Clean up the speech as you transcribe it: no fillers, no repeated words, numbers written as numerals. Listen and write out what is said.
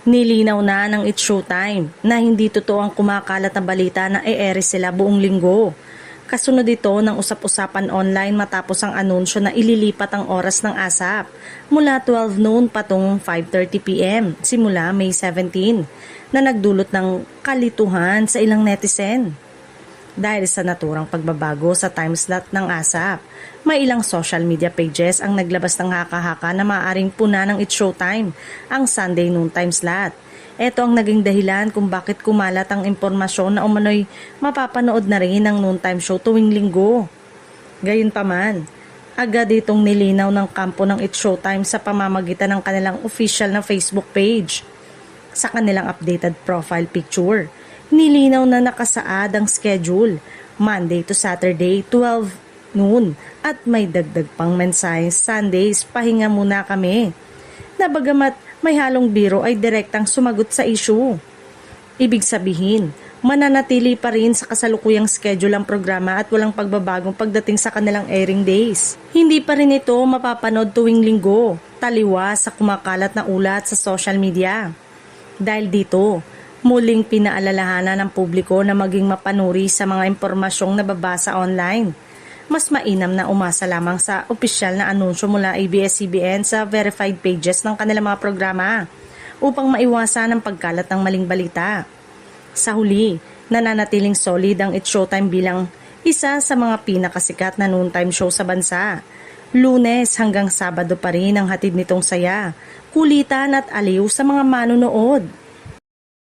Nilinaw na ng It's Showtime na hindi totoo ang kumakalat na balita na e-ere sila buong linggo. Kasunod ito ng usap-usapan online matapos ang anunsyo na ililipat ang oras ng ASAP mula 12 noon patungong 5:30 PM simula May 17 na nagdulot ng kalituhan sa ilang netizen. Dahil sa naturang pagbabago sa time slot ng ASAP, may ilang social media pages ang naglabas ng haka-haka na maaaring puna ng It's Showtime ang Sunday noon time slot. Ito ang naging dahilan kung bakit kumalat ang impormasyon na umano'y mapapanood na rin ang noontime show tuwing linggo. Gayunpaman, agad itong nilinaw ng kampo ng It's Showtime sa pamamagitan ng kanilang official na Facebook page. Sa kanilang updated profile picture, nilinaw na nakasaad ang schedule, Monday to Saturday, 12 noon, at may dagdag pang mensahe, Sundays, pahinga muna kami. Na bagamat may halong biro ay direktang sumagot sa issue. Ibig sabihin, mananatili pa rin sa kasalukuyang schedule ang programa at walang pagbabagong pagdating sa kanilang airing days. Hindi pa rin ito mapapanood tuwing linggo, taliwas sa kumakalat na ulat sa social media. Dahil dito, muling pinaalalahanan ng publiko na maging mapanuri sa mga impormasyong nababasa online. Mas mainam na umasa lamang sa opisyal na anunsyo mula ABS-CBN sa verified pages ng kanilang mga programa upang maiwasan ang pagkalat ng maling balita. Sa huli, nananatiling solid ang It's Showtime bilang isa sa mga pinakasikat na noontime show sa bansa. Lunes hanggang Sabado pa rin ang hatid nitong saya, kulitan at aliw sa mga manonood.